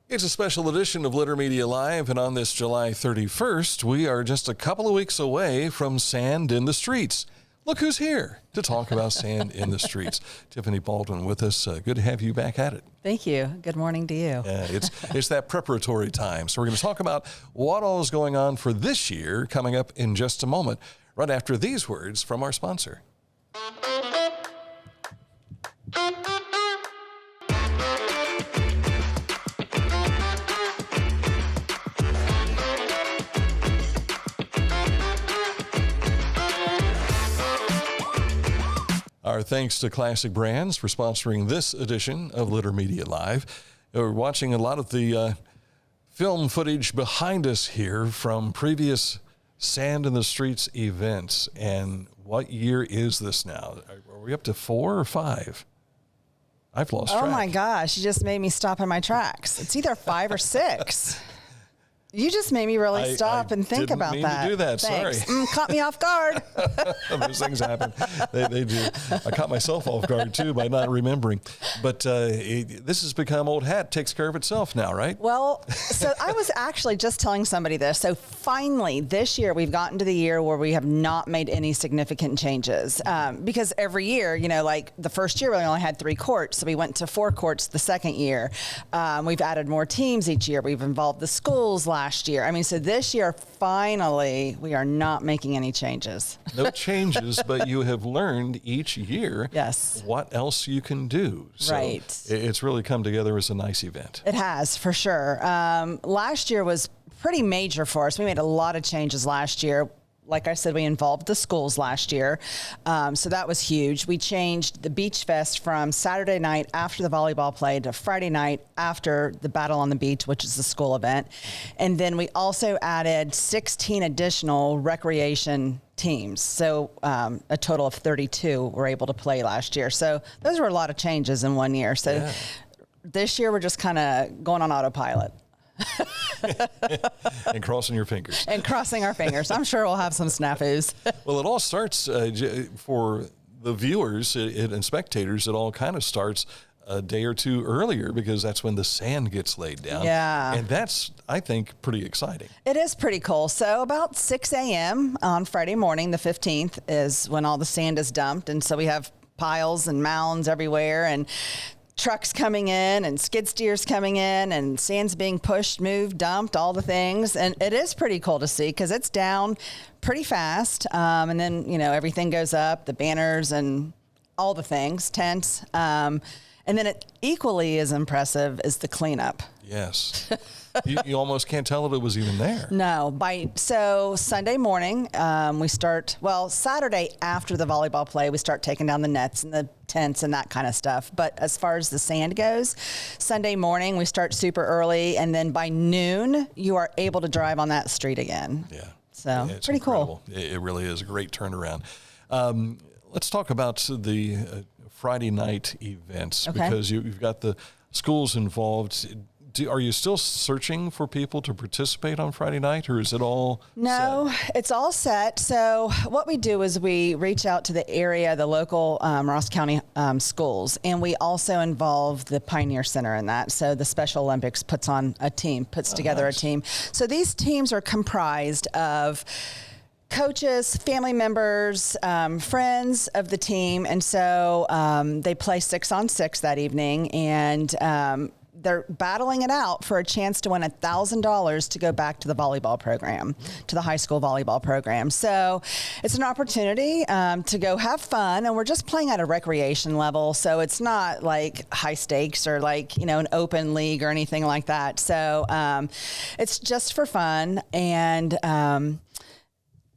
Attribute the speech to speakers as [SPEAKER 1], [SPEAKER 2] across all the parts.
[SPEAKER 1] It's a special edition of Litter Media Live, and on this July 31st, we are just a couple of weeks away from Sand in the Streets. Look who's here to talk about Sand in the Streets. Tiffany Baldwin with us. Good to have you back at it.
[SPEAKER 2] Thank you. Good morning to you.
[SPEAKER 1] Yeah, it's that preparatory time. So we're going to talk about what all is going on for this year coming up in just a moment, right after these words from our sponsor. Our thanks to Classic Brands for sponsoring this edition of Litter Media Live. We're watching a lot of the film footage behind us here from previous Sand in the Streets events. And what year is this now? Are we up to 4 or 5? I've lost track.
[SPEAKER 2] Oh my gosh, you just made me stop in my tracks. It's either 5 or 6. You just made me really stop and think about that.
[SPEAKER 1] I didn't mean to do that.
[SPEAKER 2] Thanks.
[SPEAKER 1] Sorry.
[SPEAKER 2] Caught me off guard.
[SPEAKER 1] Those things happen. They do. I caught myself off guard, too, by not remembering. But this has become old hat. Takes care of itself now, right?
[SPEAKER 2] Well, so I was actually just telling somebody this. So finally, this year, we've gotten to the year where we have not made any significant changes. Because every year, you know, like the first year, we only had 3 courts. So we went to 4 courts the second year. We've added more teams each year. We've involved the schools last year. I mean, so this year, finally, we are not making any changes.
[SPEAKER 1] No changes, but you have learned each year
[SPEAKER 2] yes.
[SPEAKER 1] what else you can do. So
[SPEAKER 2] right.
[SPEAKER 1] It's really come together as a nice event.
[SPEAKER 2] It has, for sure. Last year was pretty major for us. We made a lot of changes last year. Like I said, we involved the schools last year. So that was huge. We changed the Beach Fest from Saturday night after the volleyball play to Friday night after the Battle on the Beach, which is the school event. And then we also added 16 additional recreation teams. So a total of 32 were able to play last year. So those were a lot of changes in one year. So this year we're just kind of going on autopilot.
[SPEAKER 1] And crossing your fingers.
[SPEAKER 2] And crossing our fingers. I'm sure we'll have some snafus.
[SPEAKER 1] Well, it all starts for the viewers and spectators. It all kind of starts a day or two earlier because that's when the sand gets laid down.
[SPEAKER 2] Yeah.
[SPEAKER 1] And that's, I think, pretty exciting.
[SPEAKER 2] It is pretty cool. So about 6 a.m. on Friday morning, the 15th, is when all the sand is dumped. And so we have piles and mounds everywhere and trucks coming in and skid steers coming in and sand's being pushed, moved, dumped, all the things. And it is pretty cool to see because it's down pretty fast. And then, you know, everything goes up, the banners and all the things, tents. And then it equally as impressive is the cleanup.
[SPEAKER 1] Yes. You almost can't tell that it was even there.
[SPEAKER 2] No. So Sunday morning, we start, Saturday after the volleyball play, we start taking down the nets and the tents and that kind of stuff. But as far as the sand goes, Sunday morning, we start super early. And then by noon, you are able to drive on that street again.
[SPEAKER 1] Yeah.
[SPEAKER 2] So
[SPEAKER 1] it's
[SPEAKER 2] pretty
[SPEAKER 1] incredible.
[SPEAKER 2] Cool.
[SPEAKER 1] It really is a great turnaround. Let's talk about the Friday night events because you've got the schools involved. Are you still searching for people to participate on Friday night, or is it all set?
[SPEAKER 2] It's all set. So what we do is we reach out to the area, the local Ross County schools, and we also involve the Pioneer Center in that. So the Special Olympics puts together a team. So these teams are comprised of coaches, family members, friends of the team, and so they play 6-on-6 that evening, and they're battling it out for a chance to win $1,000 to go back to the volleyball program, to the high school volleyball program. So it's an opportunity to go have fun, and we're just playing at a recreation level, so it's not like high stakes or like, you know, an open league or anything like that. So it's just for fun, and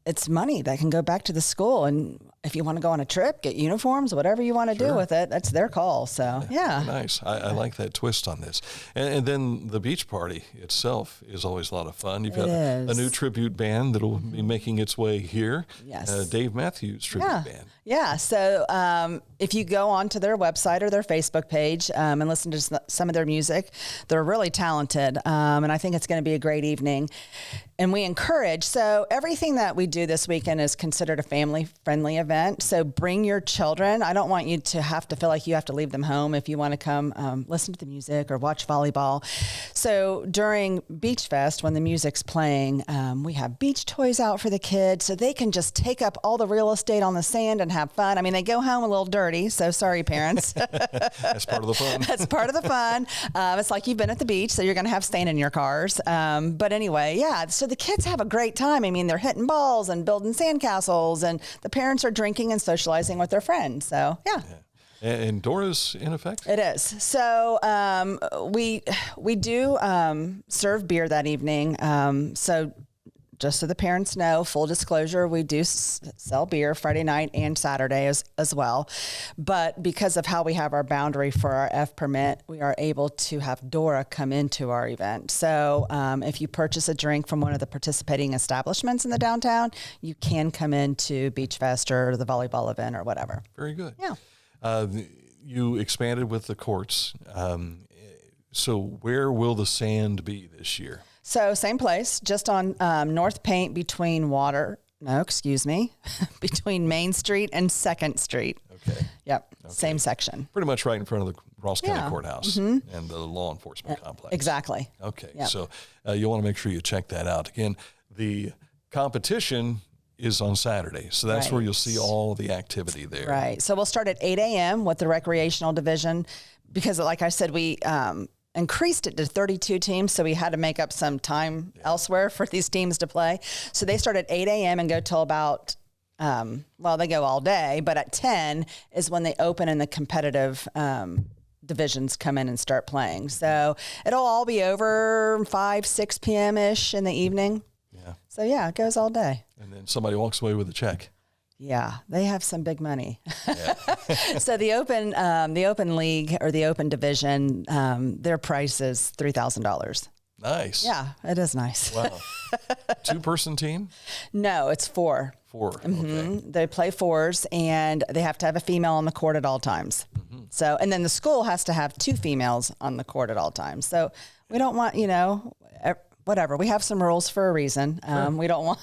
[SPEAKER 2] it's money that can go back to the school. And if you want to go on a trip, get uniforms, whatever you want to do with it, that's their call. So, yeah.
[SPEAKER 1] Nice. I like that twist on this. And then the beach party itself is always a lot of fun. You've got a new tribute band that will be making its way here.
[SPEAKER 2] Yes.
[SPEAKER 1] Dave Matthews Tribute Band.
[SPEAKER 2] Yeah. So if you go onto their website or their Facebook page and listen to some of their music, they're really talented. And I think it's going to be a great evening. And we encourage, so everything that we do this weekend is considered a family-friendly event. event. So bring your children. I don't want you to have to feel like you have to leave them home if you want to come listen to the music or watch volleyball. So during Beach Fest, when the music's playing, we have beach toys out for the kids so they can just take up all the real estate on the sand and have fun. I mean, they go home a little dirty, so sorry, parents.
[SPEAKER 1] That's part of the fun.
[SPEAKER 2] That's part of the fun. It's like you've been at the beach, so you're going to have sand in your cars. But anyway, yeah, so the kids have a great time. I mean, they're hitting balls and building sandcastles, and the parents are drinking and socializing with their friends. So, yeah.
[SPEAKER 1] And Dora's in effect?
[SPEAKER 2] It is. So we do serve beer that evening. So just so the parents know, full disclosure, we do sell beer Friday night and Saturday as well. But because of how we have our boundary for our F permit, we are able to have Dora come into our event. So if you purchase a drink from one of the participating establishments in the downtown, you can come into Beach Fest or the volleyball event or whatever.
[SPEAKER 1] Very good.
[SPEAKER 2] Yeah.
[SPEAKER 1] You expanded with the courts. So where will the sand be this year?
[SPEAKER 2] So same place, just on North Paint between Main Street and 2nd Street.
[SPEAKER 1] Okay.
[SPEAKER 2] Yep.
[SPEAKER 1] Okay.
[SPEAKER 2] Same section.
[SPEAKER 1] Pretty much right in front of the Ross County
[SPEAKER 2] Yeah.
[SPEAKER 1] Courthouse and the law enforcement complex.
[SPEAKER 2] Exactly.
[SPEAKER 1] Okay.
[SPEAKER 2] Yep.
[SPEAKER 1] So you want to make sure you check that out. Again, the competition is on Saturday. So that's
[SPEAKER 2] Right.
[SPEAKER 1] where you'll see all the activity there.
[SPEAKER 2] Right. So we'll start at 8 a.m. with the recreational division because, like I said, we increased it to 32 teams, so we had to make up some time elsewhere for these teams to play. So they start at 8 a.m. and go till about, they go all day, but at 10 is when they open and the competitive divisions come in and start playing. So it'll all be over 5, 6 p.m.-ish in the evening.
[SPEAKER 1] Yeah.
[SPEAKER 2] So, yeah, it goes all day.
[SPEAKER 1] And then somebody walks away with a check.
[SPEAKER 2] Yeah, they have some big money.
[SPEAKER 1] Yeah.
[SPEAKER 2] So the open league or the open division, their price is $3,000.
[SPEAKER 1] Nice.
[SPEAKER 2] Yeah, it is nice.
[SPEAKER 1] Wow. 2-person team?
[SPEAKER 2] No, it's 4.
[SPEAKER 1] 4. Okay.
[SPEAKER 2] They play 4s, and they have to have a female on the court at all times. So, and then the school has to have 2 females on the court at all times. So we don't want, whatever. We have some rules for a reason.
[SPEAKER 1] Sure.
[SPEAKER 2] We don't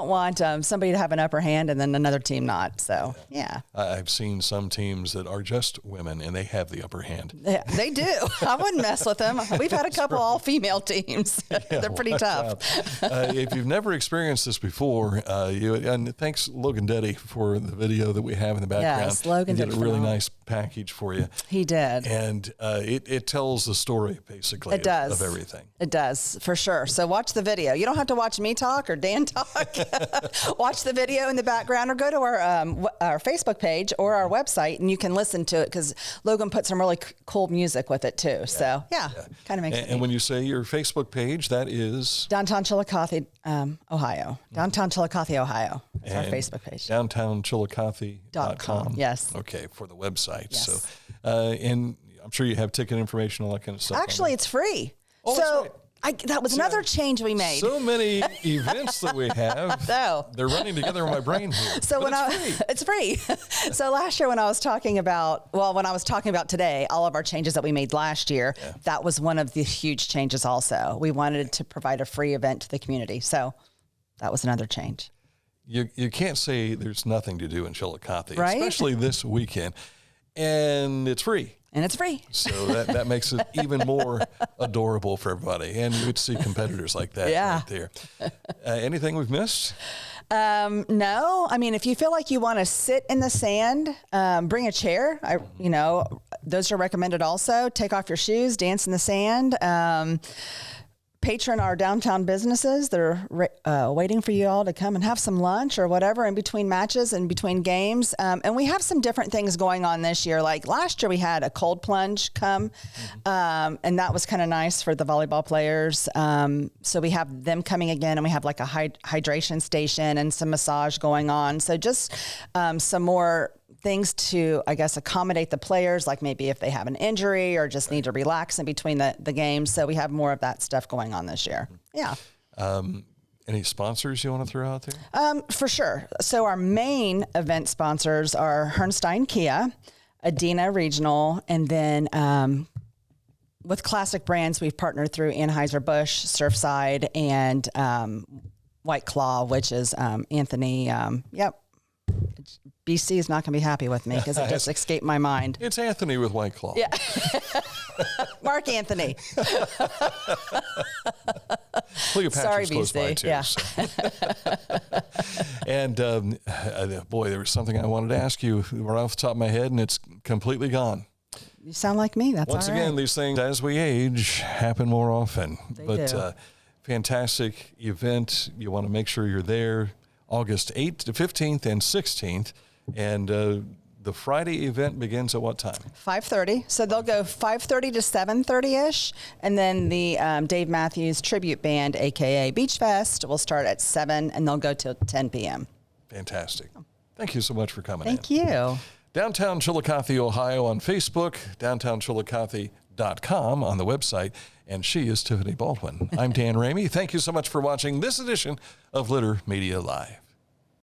[SPEAKER 2] want somebody to have an upper hand and then another team not. So yeah.
[SPEAKER 1] I've seen some teams that are just women and they have the upper hand.
[SPEAKER 2] Yeah, they do. I wouldn't mess with them. We've had a couple all-female teams. They're pretty tough.
[SPEAKER 1] If you've never experienced this before, and thanks Logan Deddy for the video that we have in the background.
[SPEAKER 2] Yes, Logan
[SPEAKER 1] did a
[SPEAKER 2] did
[SPEAKER 1] really
[SPEAKER 2] phenomenal.
[SPEAKER 1] nice package for you.
[SPEAKER 2] He did.
[SPEAKER 1] And it tells the story basically
[SPEAKER 2] It does.
[SPEAKER 1] of everything.
[SPEAKER 2] It does, for sure. So watch the video. You don't have to watch me talk or Dan talk. Watch the video in the background or go to our Facebook page or our website and you can listen to it because Logan put some really cool music with it too. Yeah. So kind of makes it
[SPEAKER 1] And when you say your Facebook page, that is?
[SPEAKER 2] Downtown Chillicothe, Ohio. Downtown Chillicothe, Ohio. That's our Facebook page.
[SPEAKER 1] DowntownChillicothe.com.
[SPEAKER 2] Yes.
[SPEAKER 1] Okay, for the website.
[SPEAKER 2] Yes.
[SPEAKER 1] So, and I'm sure you have ticket information, all that kind of stuff.
[SPEAKER 2] Actually, it's free.
[SPEAKER 1] Oh,
[SPEAKER 2] so
[SPEAKER 1] that's right.
[SPEAKER 2] that was another change we made.
[SPEAKER 1] So many events that we have.
[SPEAKER 2] No.
[SPEAKER 1] They're running together in my brain here.
[SPEAKER 2] So
[SPEAKER 1] but
[SPEAKER 2] it's free. So last year when I was talking about today, all of our changes that we made last year, that was one of the huge changes also. We wanted to provide a free event to the community. So that was another change.
[SPEAKER 1] You can't say there's nothing to do in Chillicothe,
[SPEAKER 2] Right?
[SPEAKER 1] especially this weekend. And it's free.
[SPEAKER 2] And it's free.
[SPEAKER 1] So that makes it even more adorable for everybody. And you would see competitors like that right there. Anything we've missed?
[SPEAKER 2] No. I mean, if you feel like you want to sit in the sand, bring a chair. Those are recommended also. Take off your shoes, dance in the sand. Patron our downtown businesses. They're waiting for you all to come and have some lunch or whatever in between matches and between games. And we have some different things going on this year. Like last year we had a cold plunge come and that was kind of nice for the volleyball players. So we have them coming again and we have like a hydration station and some massage going on. So just some more things to, I guess, accommodate the players, like maybe if they have an injury or just need to relax in between the games. So we have more of that stuff going on this year. Yeah.
[SPEAKER 1] Any sponsors you want to throw out there?
[SPEAKER 2] For sure. So our main event sponsors are Hernstein Kia, Adena Regional, and then with Classic Brands, we've partnered through Anheuser-Busch, Surfside, and White Claw, which is Anthony. BC is not going to be happy with me because it just escaped my mind.
[SPEAKER 1] It's Anthony with White Claw.
[SPEAKER 2] Yeah. Mark Anthony. Sorry,
[SPEAKER 1] Cleopatra's close by
[SPEAKER 2] BC.
[SPEAKER 1] too.
[SPEAKER 2] Yeah.
[SPEAKER 1] So. And boy, there was something I wanted to ask you right off the top of my head, and it's completely gone.
[SPEAKER 2] You sound like me. That's
[SPEAKER 1] Once
[SPEAKER 2] all right.
[SPEAKER 1] again, these things, as we age, happen more often.
[SPEAKER 2] They do.
[SPEAKER 1] Fantastic event. You want to make sure you're there August 8th to 15th and 16th. And the Friday event begins at what time?
[SPEAKER 2] 5:30. So they'll go 5:30 to 7:30-ish. And then the Dave Matthews Tribute Band, a.k.a. Beach Fest, will start at 7, and they'll go till 10 p.m.
[SPEAKER 1] Fantastic. Thank you so much for coming
[SPEAKER 2] Thank
[SPEAKER 1] in.
[SPEAKER 2] you.
[SPEAKER 1] Downtown Chillicothe, Ohio on Facebook, downtownchillicothe.com on the website, and she is Tiffany Baldwin. I'm Dan Ramey. Thank you so much for watching this edition of Litter Media Live.